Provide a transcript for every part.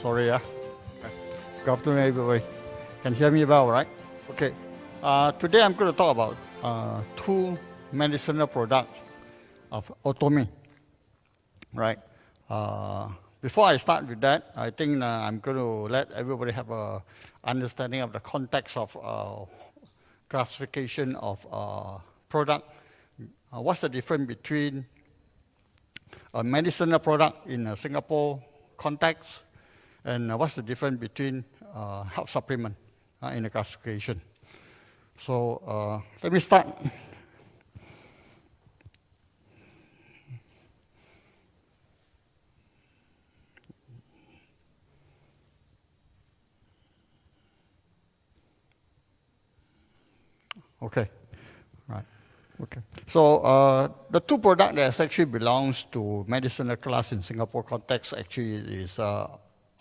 Sorry, yeah. Good afternoon, everybody. Can hear me well, right? Okay. Today I'm going to talk about two medicinal products of Atomy, right? Before I start with that, I think I'm going to let everybody have a understanding of the context of classification of product. What's the difference between a medicinal product in a Singapore context, and what's the difference between health supplement in the classification. So let me start. Okay, right. Okay. So the two products that actually belongs to medicinal class in Singapore context actually is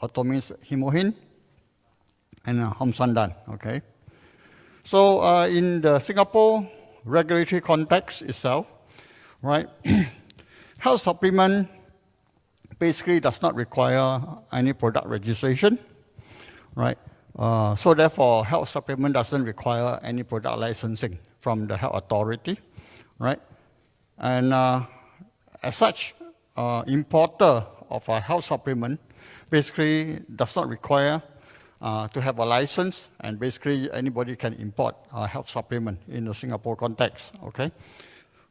Atomy's HemoHIM and Hongsamdan. Okay. So in the Singapore regulatory context itself, right, health supplement basically does not require any product registration, right? So therefore, health supplement doesn't require any product licensing from the health authority, right? And as such, importer of a health supplement basically does not require to have a license, and basically anybody can import a health supplement in the Singapore context, okay?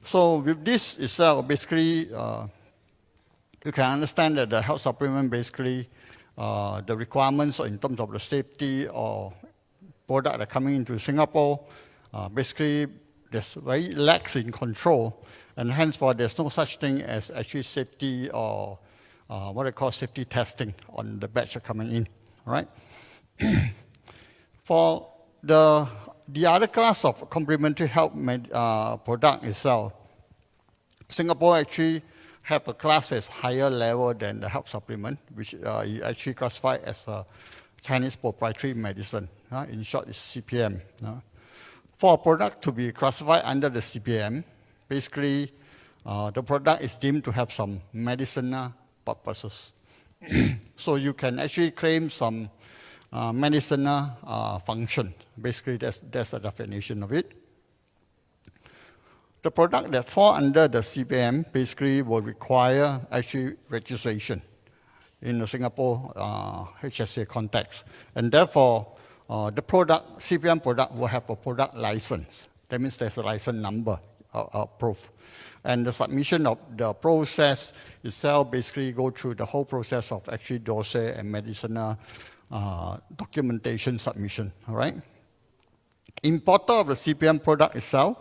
So with this itself, basically, you can understand that the health supplement basically the requirements in terms of the safety or product that are coming into Singapore, basically there's very lax in control, and henceforth there's no such thing as actually safety or what I call safety testing on the batch coming in, right? For the other class of complementary health product itself, Singapore actually have a class that's higher level than the health supplement, which is actually classified as a Chinese proprietary medicine. In short, it's CPM. For a product to be classified under the CPM, basically the product is deemed to have some medicinal purposes. So you can actually claim some medicinal function. Basically, that's the definition of it. The product that fall under the CPM basically will require actually registration in the Singapore HSA context. And therefore, the product, CPM product will have a product license. That means there's a license number proof. And the submission of the process itself basically go through the whole process of actually dossier and medicinal documentation submission, all right? Importer of the CPM product itself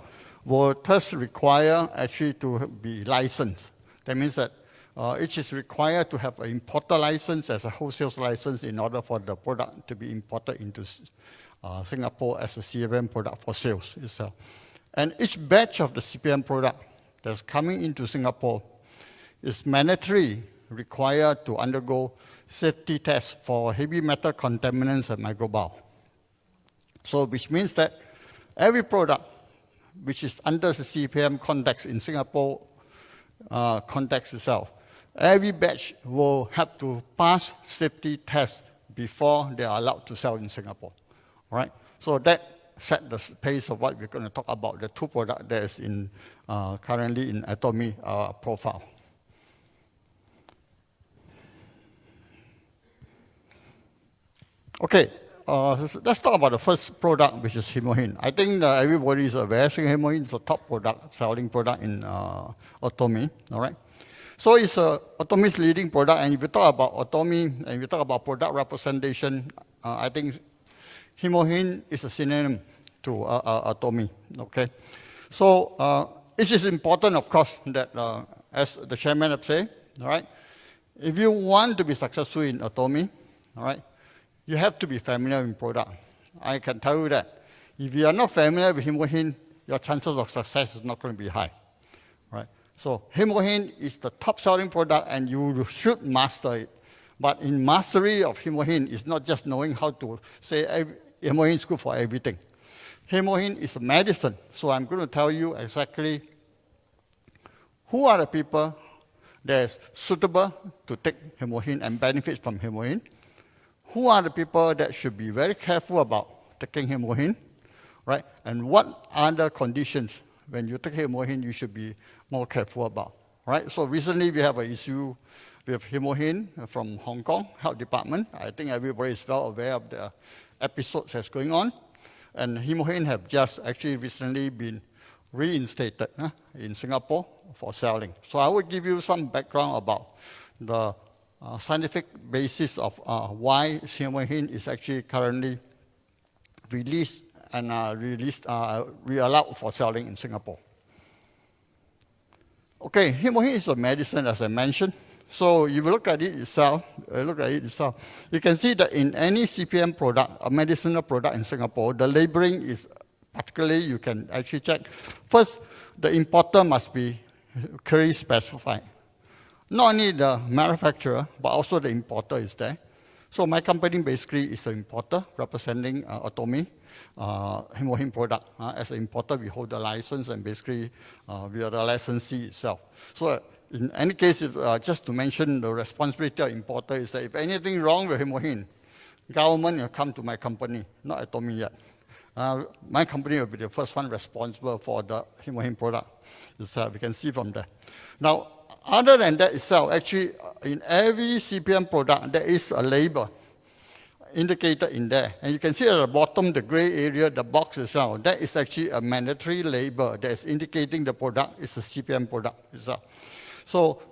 will thus require actually to be licensed. That means that it is required to have an importer license as a wholesale license in order for the product to be imported into Singapore as a CPM product for sales itself. And each batch of the CPM product that's coming into Singapore is mandatory required to undergo safety tests for heavy metal contaminants and microbial. So which means that every product which is under the CPM context in Singapore context itself, every batch will have to pass safety tests before they are allowed to sell in Singapore, all right? So that set the pace of what we're going to talk about, the two products that is in currently in Atomy profile. Okay, let's talk about the first product, which is HemoHIM. I think everybody is aware HemoHIM is the top product, selling product in Atomy, all right? So it's Atomy's leading product, and if you talk about Atomy, and if you talk about product representation, I think HemoHIM is a synonym to Atomy, okay? So it is important, of course, that as the chairman have said, all right? If you want to be successful in Atomy, all right, you have to be familiar with product. I can tell you that. If you are not familiar with HemoHIM, your chances of success is not going to be high, right? So HemoHIM is the top selling product, and you should master it. But in mastery of HemoHIM, it's not just knowing how to say HemoHIM is good for everything. HemoHIM is a medicine, so I'm going to tell you exactly who are the people that is suitable to take HemoHIM and benefit from HemoHIM, who are the people that should be very careful about taking HemoHIM, right? And what other conditions when you take HemoHIM you should be more careful about, right? So recently we have an issue with HemoHIM from Hong Kong Health Department. I think everybody is well aware of the episodes that's going on. And HemoHIM have just actually recently been reinstated in Singapore for selling. So I will give you some background about the scientific basis of why HemoHIM is actually currently released and re-allowed for selling in Singapore. Okay, HemoHIM is a medicine, as I mentioned. So if you look at it itself, you can see that in any CPM product, a medicinal product in Singapore, the labeling is particularly, you can actually check. First, the importer must be clearly specified. Not only the manufacturer, but also the importer is there. So my company basically is an importer representing Atomy, HemoHIM product. As an importer, we hold the license and basically we are the licensee itself. So in any case, just to mention the responsibility of importer is that if anything wrong with HemoHIM, government will come to my company, not Atomy yet. My company will be the first one responsible for the HemoHIM product itself. We can see from there. Now, other than that itself, actually, in every CPM product, there is a label indicated in there. And you can see at the bottom, the gray area, the box itself, that is actually a mandatory label that is indicating the product is a CPM product itself. So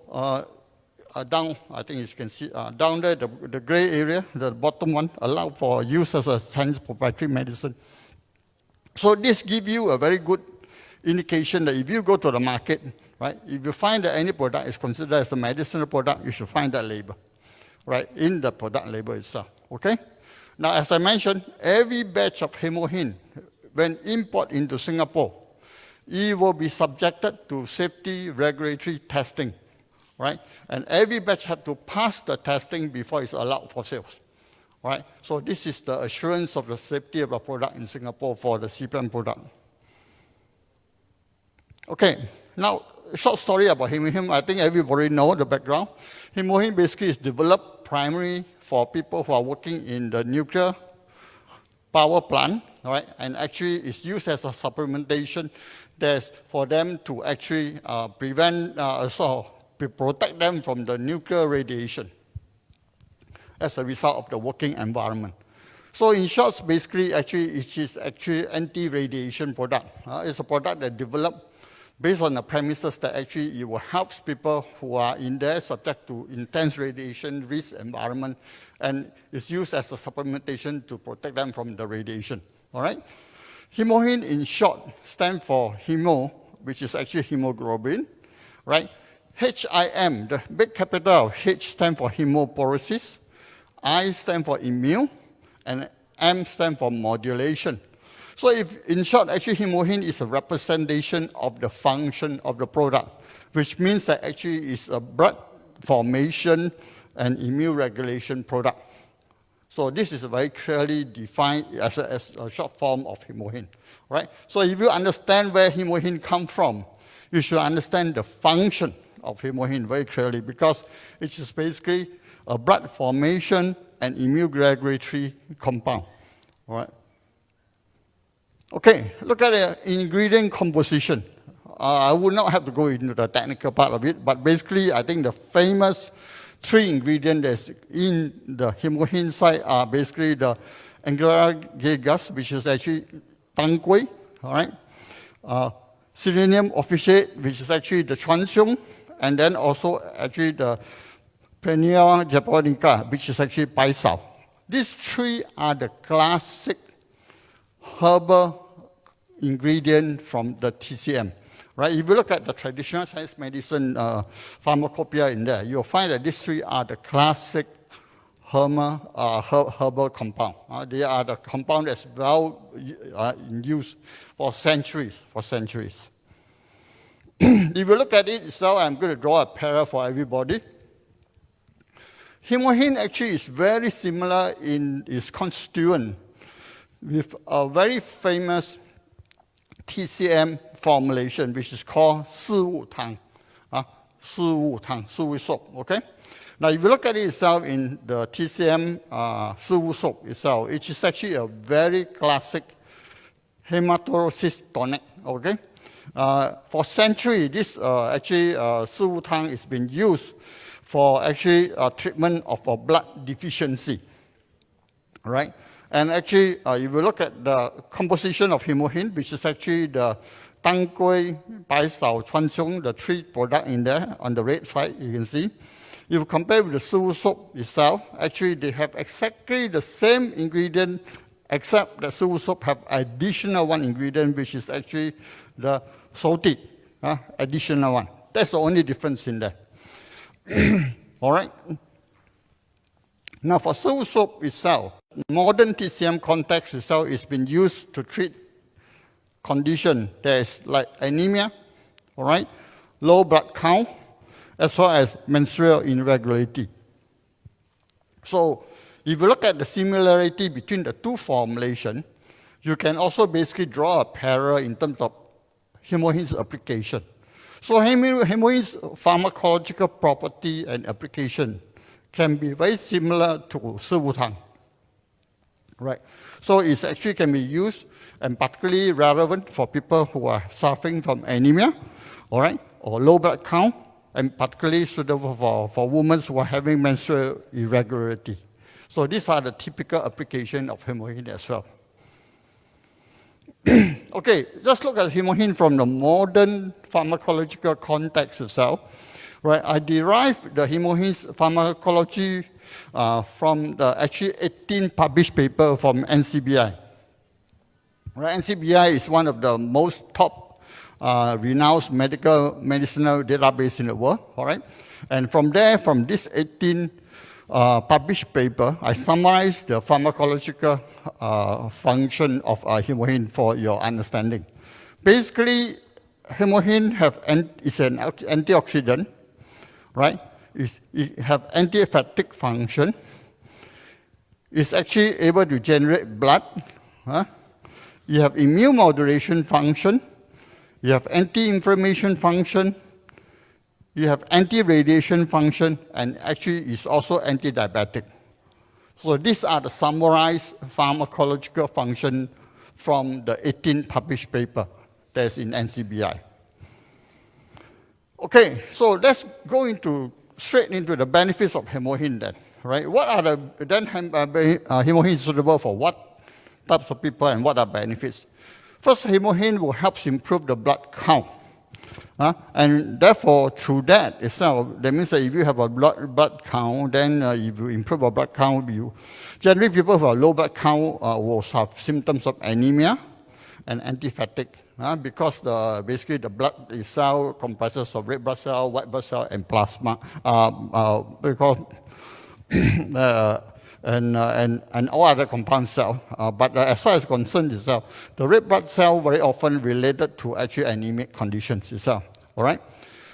down, I think you can see, down there, the gray area, the bottom one, allowed for use as a Chinese proprietary medicine. So this gives you a very good indication that if you go to the market, right, if you find that any product is considered as a medicinal product, you should find that label, right, in the product label itself, okay? Now, as I mentioned, every batch of HemoHIM, when imported into Singapore, it will be subjected to safety regulatory testing, right? And every batch has to pass the testing before it's allowed for sales, right? So this is the assurance of the safety of the product in Singapore for the CPM product. Okay, now, a short story about HemoHIM. I think everybody knows the background. HemoHIM basically is developed primarily for people who are working in the nuclear power plant, right? And actually it's used as a supplementation that's for them to actually protect them from the nuclear radiation as a result of the working environment. So in short, basically, actually, it is actually anti-radiation product. It's a product that developed based on the premises that actually it will help people who are in there subject to intense radiation risk environment, and it's used as a supplementation to protect them from the radiation, all right? HemoHIM in short stands for hemo, which is actually hemoglobin, right? HIM, the big capital of H stands for hemoporosis, I stands for immune, and M stands for modulation. So if, in short, actually HemoHIM is a representation of the function of the product, which means that actually it's a blood formation and immune regulation product. So this is very clearly defined as a short form of HemoHIM, right? So if you understand where HemoHIM comes from, you should understand the function of HemoHIM very clearly, because it is basically a blood formation and immune regulatory compound, all right? Okay, look at the ingredient composition. I would not have to go into the technical part of it, but basically I think the famous 3 ingredients that's in the HemoHIM side are basically the Angelica Radix, which is actually tang gui, all right? Cnidium officinae, which is actually the chuan-xiong, and then also actually the Paeonia Japonica, which is actually paisao. These 3 are the classic herbal ingredient from the TCM, right? If you look at the traditional Chinese medicine pharmacopoeia in there, you'll find that these 3 are the classic herbal compound. They are the compound that's well in use for centuries, If you look at it itself, I'm going to draw a parallel for everybody. HemoHIM actually is very similar in its constituent with a very famous TCM formulation, which is called 四物汤, 四物汤, 四味 soap, okay? Now, if you look at it itself in the TCM Suwu soap itself, it is actually a very classic hematorosis tonic, okay? For centuries, this Suwu Tang has been used for actually treatment of a blood deficiency, right? And actually, if you look at the composition of HemoHIM, which is actually the Tang Gui, Bai Sao, Chuan Xiong, the three products in there on the red side, you can see. If you compare with the Suwu soap itself, actually they have exactly the same ingredient, except the Suwu soap have additional one ingredient, which is actually the salty, additional one. That's the only difference in there. All right. Now for Suwu soap itself, modern TCM context itself is been used to treat condition that is like anemia, all right, low blood count, as well as menstrual irregularity. So if you look at the similarity between the two formulations, you can also basically draw a parallel in terms of HemoHIM's application. So HemoHIM's pharmacological property and application can be very similar to Suwu Tang, right? So it actually can be used and particularly relevant for people who are suffering from anemia, all right, or low blood count, and particularly suitable for women who are having menstrual irregularity. So these are the typical application of HemoHIM as well. Okay, just look at HemoHIM from the modern pharmacological context itself. Right, I derived the HemoHIM's pharmacology from the actually 18 published paper from NCBI. Right, NCBI is one of the most top renowned medicinal database in the world. All right, and from there, from this 18 published paper, I summarized the pharmacological function of HemoHIM for your understanding. Basically, HemoHIM is an antioxidant, right? It have anti-fatigue function. It's actually able to generate blood. You have immune modulation function. You have anti-inflammation function. You have anti-radiation function, and actually it's also anti-diabetic. So these are the summarized pharmacological function from the 18 published paper that's in NCBI. Okay, so let's go straight into the benefits of HemoHIM then, right? What are HemoHIM suitable for what types of people and what are benefits? First, HemoHIM will help improve the blood count. And therefore, through that itself, that means that if you have a blood count, then if you improve your blood count, generally people who have low blood count will have symptoms of anemia and anti-fatigue, because basically the blood itself comprises of red blood cell, white blood cell, and plasma, and all other compound cells. But as far as concerned itself, the red blood cell very often related to actually anemic conditions itself. All right.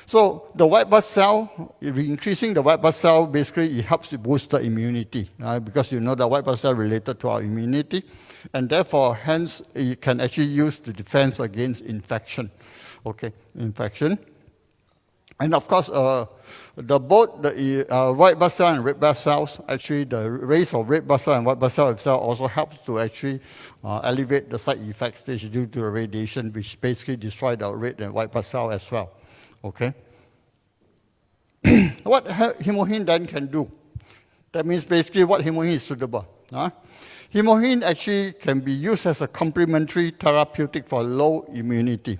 So the white blood cell, increasing the white blood cell, basically it helps to boost the immunity, because you know the white blood cell related to our immunity, and therefore, hence, it can actually use to defense against infection. Okay, infection. And of course, both the white blood cell and red blood cells, actually the raise of red blood cell and white blood cell itself also helps to actually alleviate the side effects which is due to the radiation, which basically destroy the red and white blood cell as well. Okay. What HemoHIM then can do? That means basically what HemoHIM is suitable. HemoHIM actually can be used as a complementary therapeutic for low immunity.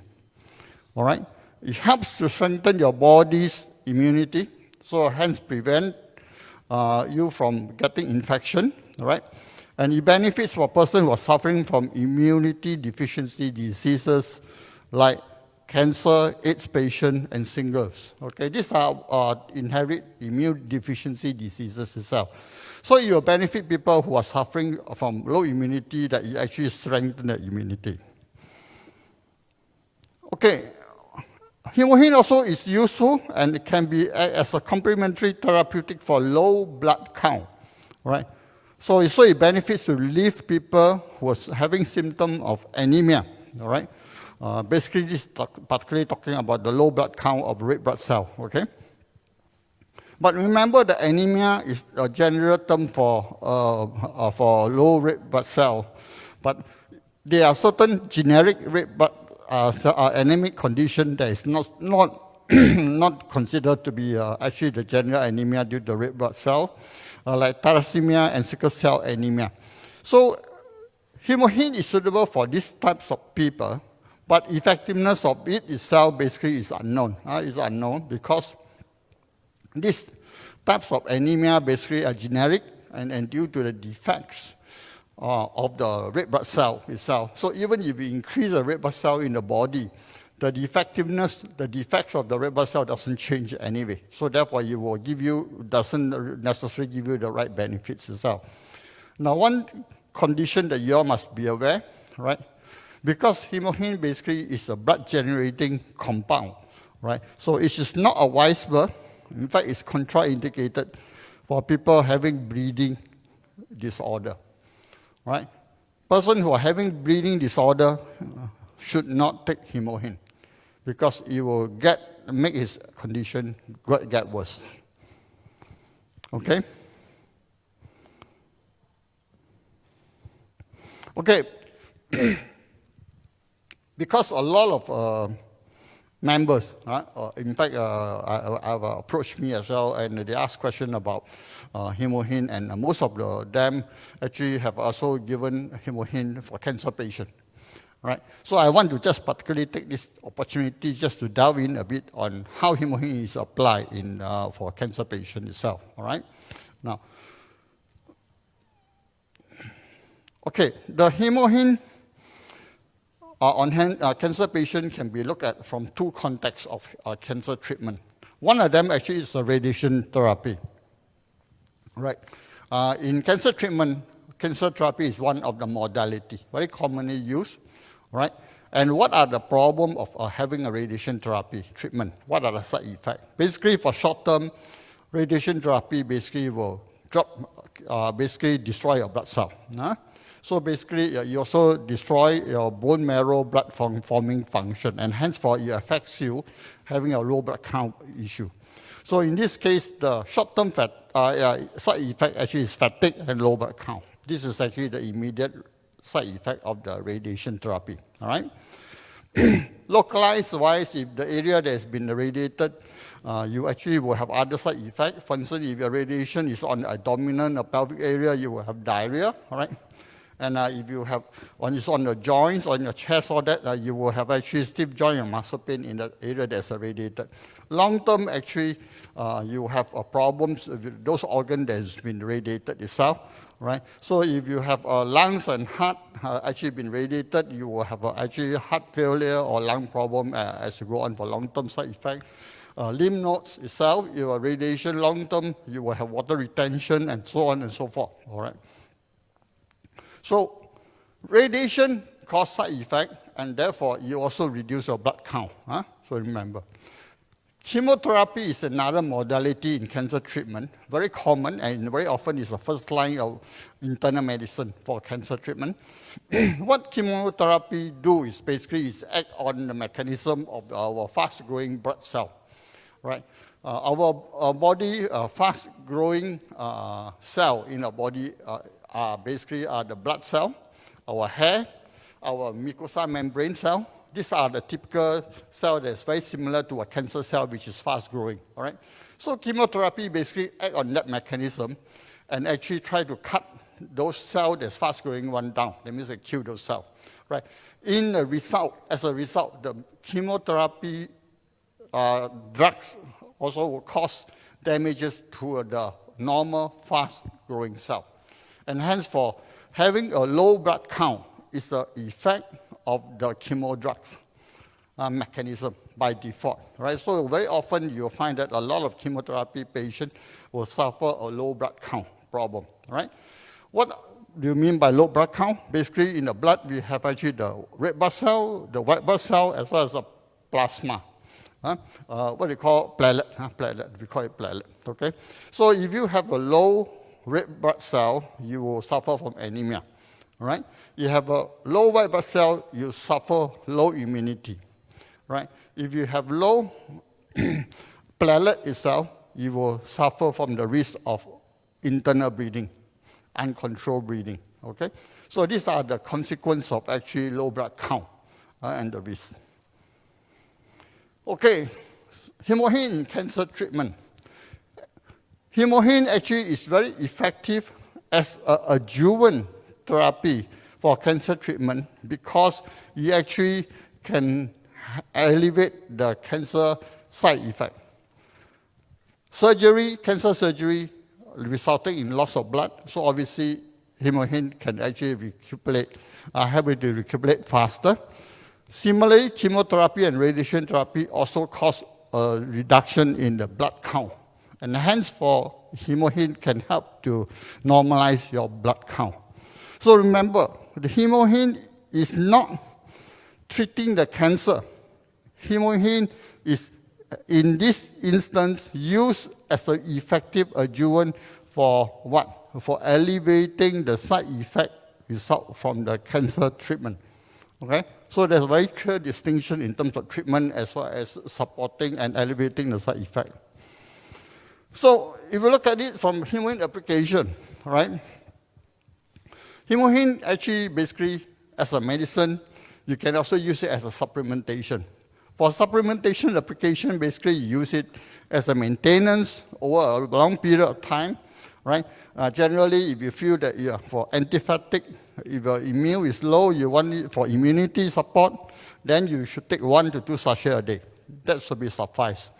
All right. It helps to strengthen your body's immunity, so hence prevent you from getting infection, right? And it benefits for a person who are suffering from immunity deficiency diseases like cancer, AIDS patient, and singles. Okay, these are inherent immune deficiency diseases itself. So it will benefit people who are suffering from low immunity, that you actually strengthen the immunity. Okay. HemoHIM also is useful and it can be as a complementary therapeutic for low blood count, right? So it benefits to relieve people who are having symptoms of anemia, all right? Basically, this is particularly talking about the low blood count of red blood cell, okay? But remember, the anemia is a general term for low red blood cell. But there are certain generic red blood anemic condition that is not not considered to be actually the general anemia due to red blood cell, like thalassemia and sickle cell anemia. So HemoHIM is suitable for these types of people, but effectiveness of it itself basically is unknown. It's unknown because these types of anemia basically are generic and due to the defects of the red blood cell itself. So even if you increase the red blood cell in the body, the defects of the red blood cell doesn't change anyway. So therefore, doesn't necessarily give you the right benefits itself. Now, one condition that you all must be aware, right? Because HemoHIM basically is a blood-generating compound, right? So it is not advisable. In fact, it's contraindicated for people having bleeding disorder, right? Person who are having bleeding disorder should not take HemoHIM because it will make his condition get worse. Okay? Okay. Because a lot of members, in fact, have approached me as well, and they ask questions about HemoHIM, and most of them actually have also given HemoHIM for cancer patients. Right? So I want to just particularly take this opportunity just to delve in a bit on how HemoHIM is applied for cancer patient itself. All right? Now, okay, the HemoHIM on cancer patient can be looked at from two contexts of cancer treatment. One of them actually is the radiation therapy. Right? In cancer treatment, cancer therapy is one of the modalities, very commonly used. Right? And what are the problems of having a radiation therapy treatment? What are the side effects? Basically, for short-term, radiation therapy basically will destroy your blood cell. So basically, you also destroy your bone marrow blood forming function, and henceforth, it affects you having a low blood count issue. So in this case, the short-term side effect actually is fatigue and low blood count. This is actually the immediate side effect of the radiation therapy, all right? Localized-wise, if the area that has been irradiated, you actually will have other side effects. For instance, if your radiation is on the abdominal or pelvic area, you will have diarrhea, all right? And if you have, it's on the joints, on your chest, all that, you will have actually stiff joint and muscle pain in the area that's irradiated. Long-term, actually, you have problems with those organs that has been radiated itself. Right? So if you have lungs and heart actually been radiated, you will have actually heart failure or lung problem as you go on for long-term side effect. Lymph nodes itself, your radiation long-term, you will have water retention and so on and so forth. All right. So radiation causes side effect, and therefore you also reduce your blood count. So remember. Chemotherapy is another modality in cancer treatment, very common and very often is the first line of internal medicine for cancer treatment. What chemotherapy do is basically act on the mechanism of our fast-growing blood cell, right? Our body, fast-growing cell in our body are basically the blood cell, our hair, our mucosa membrane cell. These are the typical cell that's very similar to a cancer cell, which is fast-growing, all right? So chemotherapy basically act on that mechanism and actually try to cut those cells that's fast-growing one down. That means they kill those cells, right? As a result, the chemotherapy drugs also will cause damages to the normal, fast-growing cell. And hence, for having a low blood count is the effect of the chemo drugs mechanism by default, right? So very often you'll find that a lot of chemotherapy patients will suffer a low blood count problem, right? What do you mean by low blood count? Basically, in the blood, we have actually the red blood cell, the white blood cell, as well as the plasma. What do you call platelet? Platelet, we call it platelet, okay? So if you have a low red blood cell, you will suffer from anemia, right? You have a low white blood cell, you suffer low immunity, right? If you have low platelet itself, you will suffer from the risk of internal bleeding, uncontrolled bleeding, okay? So these are the consequences of actually low blood count and the risk. Okay, HemoHIM in cancer treatment. HemoHIM actually is very effective as an adjuvant therapy for cancer treatment because it actually can elevate the cancer side effect. Surgery, cancer surgery, resulting in loss of blood, so obviously HemoHIM can actually recuperate, help it to recuperate faster. Similarly, chemotherapy and radiation therapy also cause a reduction in the blood count. And hence, for HemoHIM can help to normalize your blood count. So remember, the HemoHIM is not treating the cancer. HemoHIM is, in this instance, used as an effective adjuvant for what? For alleviating the side effect result from the cancer treatment. Okay? So there's a very clear distinction in terms of treatment as well as supporting and alleviating the side effect. So if you look at it from HemoHIM application, right? HemoHIM actually basically as a medicine, you can also use it as a supplementation. For supplementation application, basically you use it as a maintenance over a long period of time, right? Generally, if you feel that for antiphatic, if your immune is low, you want it for immunity support, then you should take 1 to 2 sachets a day. That should be suffice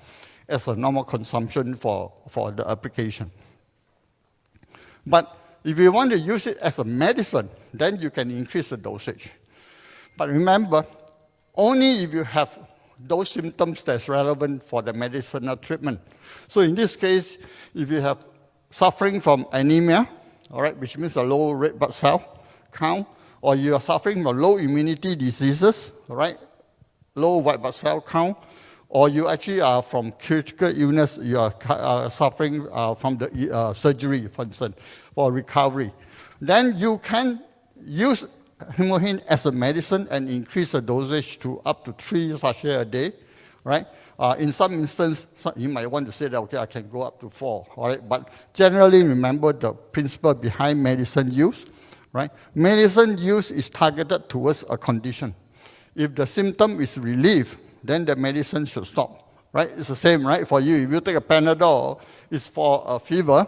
as a normal consumption for the application. But if you want to use it as a medicine, then you can increase the dosage. But remember, only if you have those symptoms that's relevant for the medicinal treatment. So in this case, if you have suffering from anemia, all right, which means a low red blood cell count, or you are suffering from low immunity diseases, all right, low white blood cell count, or you actually are from critical illness, you are suffering from the surgery, for instance, for recovery, then you can use HemoHIM as a medicine and increase the dosage to up to 3 sachets a day, right? In some instances, you might want to say that, okay, I can go up to 4, all right? But generally, remember the principle behind medicine use, right? Medicine use is targeted towards a condition. If the symptom is relieved, then the medicine should stop, right? It's the same, right? For you, if you take a Panadol, it's for a fever,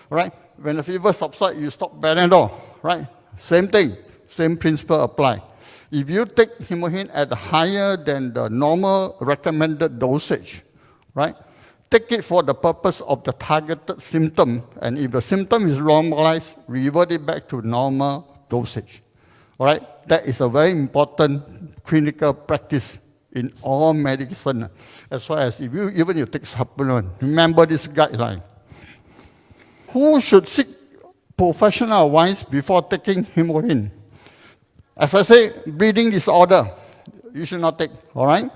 right? When the fever subsides, you stop Panadol, right? Same thing, same principle apply. If you take HemoHIM at higher than the normal recommended dosage, right? Take it for the purpose of the targeted symptom, and if the symptom is normalized, revert it back to normal dosage, all right? That is a very important clinical practice in all medicine, as well as if you even you take supplement. Remember this guideline. Who should seek professional advice before taking HemoHIM? As I say, bleeding disorder, you should not take, all right?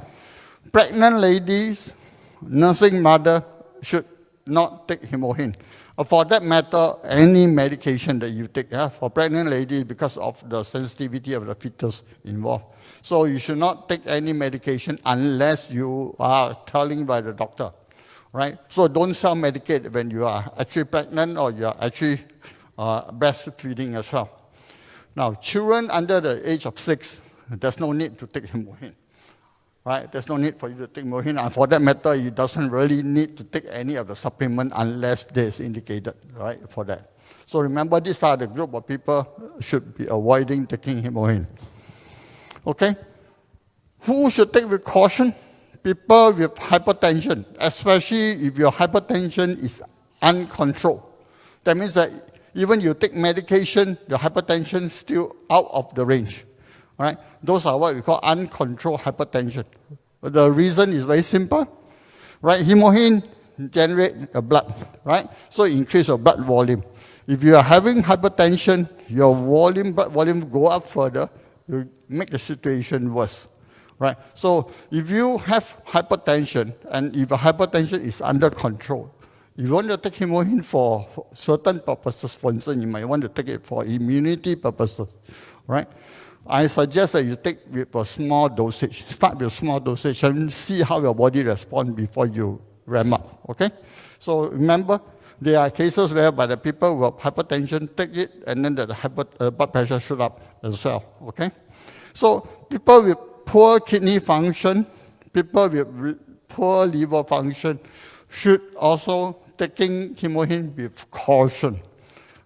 Pregnant ladies, nursing mother should not take HemoHIM. For that matter, any medication that you take, for pregnant ladies because of the sensitivity of the fetus involved. So you should not take any medication unless you are telling by the doctor, right? So don't self-medicate when you are actually pregnant or you are actually breastfeeding as well. Now, children under the age of 6, there's no need to take HemoHIM, right? There's no need for you to take HemoHIM, and for that matter, it doesn't really need to take any of the supplement unless there's indicated, right, for that. So remember, these are the group of people should be avoiding taking HemoHIM. Okay? Who should take with caution? People with hypertension, especially if your hypertension is uncontrolled. That means that even you take medication, the hypertension is still out of the range. Right? Those are what we call uncontrolled hypertension. The reason is very simple. Right? HemoHIM generates blood. Right? So increase your blood volume. If you are having hypertension, your blood volume go up further, you make the situation worse. Right? So if you have hypertension, and if the hypertension is under control, if you want to take HemoHIM for certain purposes, for instance, you might want to take it for immunity purposes, right? I suggest that you take with a small dosage. Start with a small dosage and see how your body responds before you ramp up, okay? So remember, there are cases whereby the people with hypertension take it and then the blood pressure shoot up as well, okay? So people with poor kidney function, people with poor liver function should also taking HemoHIM with caution,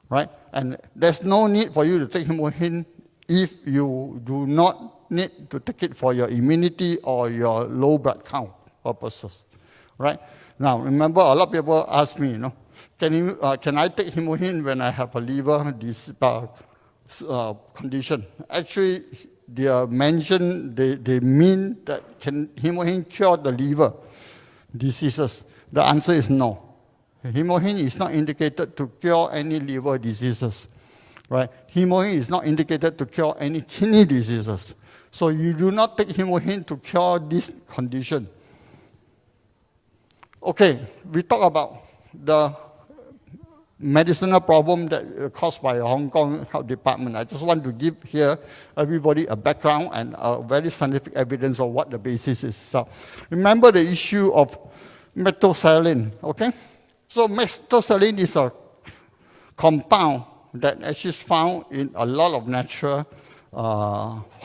right? And there's no need for you to take HemoHIM if you do not need to take it for your immunity or your low blood count purposes, right? Now, remember, a lot of people ask me, can I take HemoHIM when I have a liver condition? Actually, they mean that can HemoHIM cure the liver diseases? The answer is no. HemoHIM is not indicated to cure any liver diseases, right? HemoHIM is not indicated to cure any kidney diseases. So you do not take HemoHIM to cure this condition. Okay, we talk about the medicinal problem that caused by Hong Kong Health Department. I just want to give here everybody a background and a very scientific evidence of what the basis is. So remember the issue of methicillin, okay? So methicillin is a compound that actually is found in a lot of natural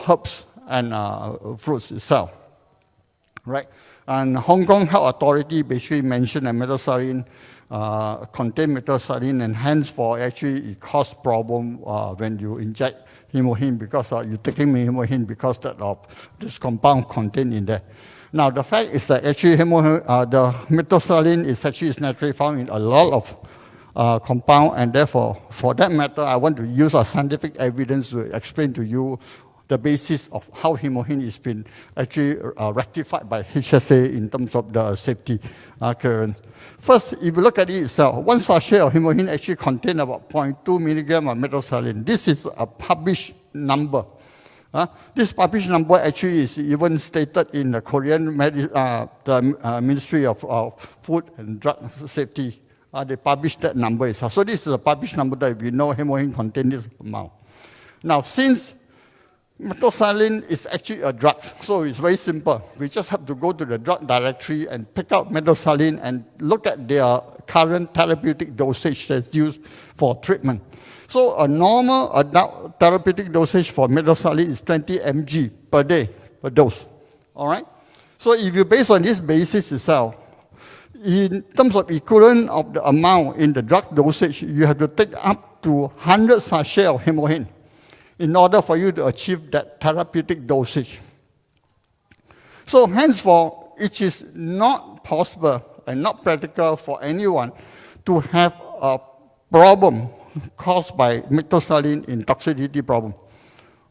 herbs and fruits itself, right? And Hong Kong Health Authority basically mentioned that methicillin contain methicillin, and hence for actually it cause problem when you inject HemoHIM because you're taking HemoHIM because of this compound contained in there. Now the fact is that actually the methicillin is actually naturally found in a lot of compound, and therefore for that matter I want to use a scientific evidence to explain to you the basis of how HemoHIM has been actually rectified by HSA in terms of the safety clearance. First, if you look at it itself, one sachet of HemoHIM actually contains about 0.2 milligram of methicillin. This is a published number. This published number actually is even stated in the Korean Ministry of Food and Drug Safety. They published that number itself. So this is a published number that we know HemoHIM contains this amount. Now, since methicillin is actually a drug, so it's very simple. We just have to go to the drug directory and pick out methicillin and look at their current therapeutic dosage that's used for treatment. So a normal adult therapeutic dosage for methicillin is 20 mg per day per dose, all right? So if you base on this basis itself, in terms of equivalent of the amount in the drug dosage, you have to take up to 100 sachets of HemoHIM in order for you to achieve that therapeutic dosage. So henceforth, it is not possible and not practical for anyone to have a problem caused by methicillin in toxicity problem,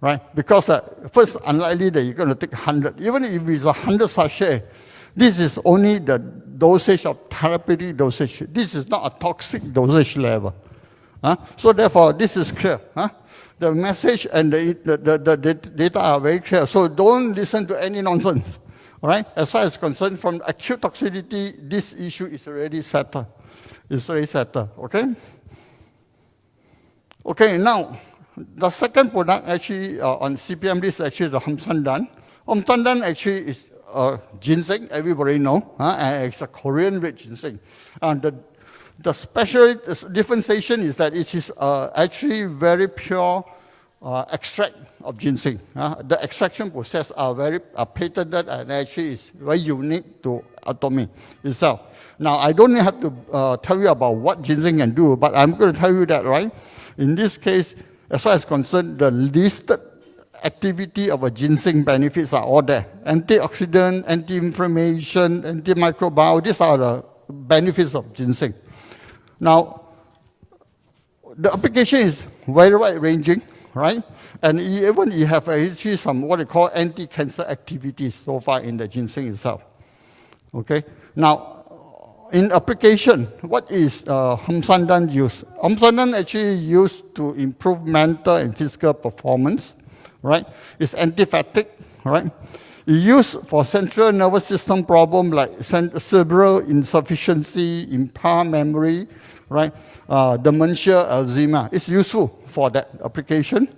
right? Because first, unlikely that you're going to take 100. Even if it's 100 sachet, this is only the dosage of therapeutic dosage. This is not a toxic dosage level. So therefore, this is clear. The message and the data are very clear. So don't listen to any nonsense. All right? As far as concerned, from acute toxicity, this issue is already settled. It's already settled. Okay? Okay, now, the second product actually on CPM list actually is the Hongsamdan. Hongsamdan actually is ginseng, everybody know, and it's a Korean red ginseng. And the special differentiation is that it is actually very pure extract of ginseng. The extraction process are very patented and actually is very unique to Atomy itself. Now, I don't have to tell you about what ginseng can do, but I'm going to tell you that, right? In this case, as far as concerned, the listed activity of a ginseng benefits are all there. Antioxidant, anti-inflammation, antimicrobial, these are the benefits of ginseng. Now, the application is very wide-ranging, right? And even you have actually some what they call anti-cancer activities so far in the ginseng itself. Okay? Now, in application, what is Hongsamdan used? Hongsamdan actually used to improve mental and physical performance, right? It's antiphatic, right? It's used for central nervous system problem like cerebral insufficiency, impaired memory, right? Dementia, Alzheimer. It's useful for that application.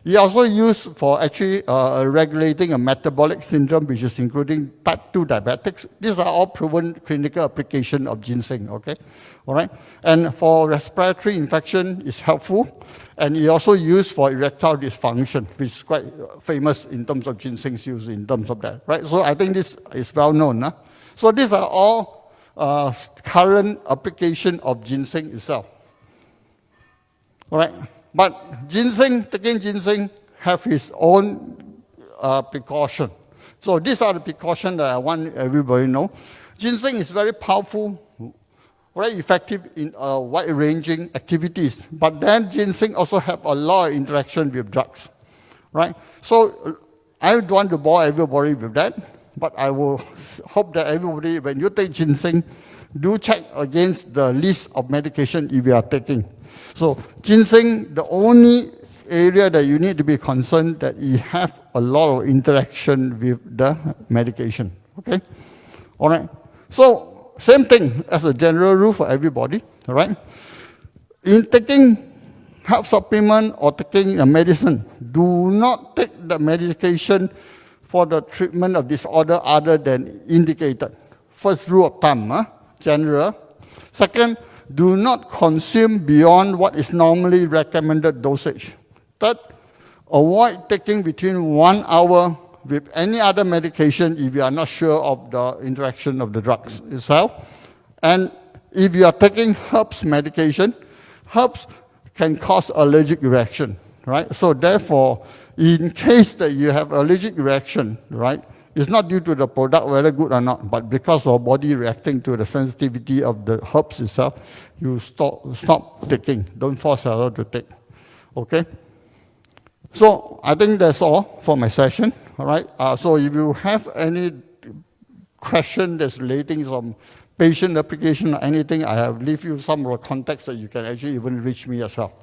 It also used for actually regulating a metabolic syndrome, which is including type 2 diabetics. These are all proven clinical application of ginseng, okay? All right? And for respiratory infection, it's helpful. And it also used for erectile dysfunction, which is quite famous in terms of ginseng's use in terms of that, right? So I think this is well known. Huh? So these are all current application of ginseng itself. All right? But ginseng, taking ginseng, have its own precaution. So these are the precautions that I want everybody to know. Ginseng is very powerful, very effective in wide-ranging activities. But then ginseng also have a lot of interaction with drugs, right? So I don't want to bore everybody with that, but I will hope that everybody, when you take ginseng, do check against the list of medication if you are taking. So ginseng, the only area that you need to be concerned that you have a lot of interaction with the medication, okay? All right, so same thing as a general rule for everybody, all right? In taking health supplement or taking a medicine, do not take the medication for the treatment of disorder other than indicated. First rule of thumb, general. Second, do not consume beyond what is normally recommended dosage. Third, avoid taking between 1 hour with any other medication if you are not sure of the interaction of the drugs itself. And if you are taking herbs medication, herbs can cause allergic reaction, right? So therefore, in case that you have allergic reaction, right, it's not due to the product, whether good or not, but because of body reacting to the sensitivity of the herbs itself, you stop taking. Don't force yourself to take, okay? So I think that's all for my session, all right? So if you have any question that's relating some patient application or anything, I have leave you some of the contacts that you can actually even reach me as well.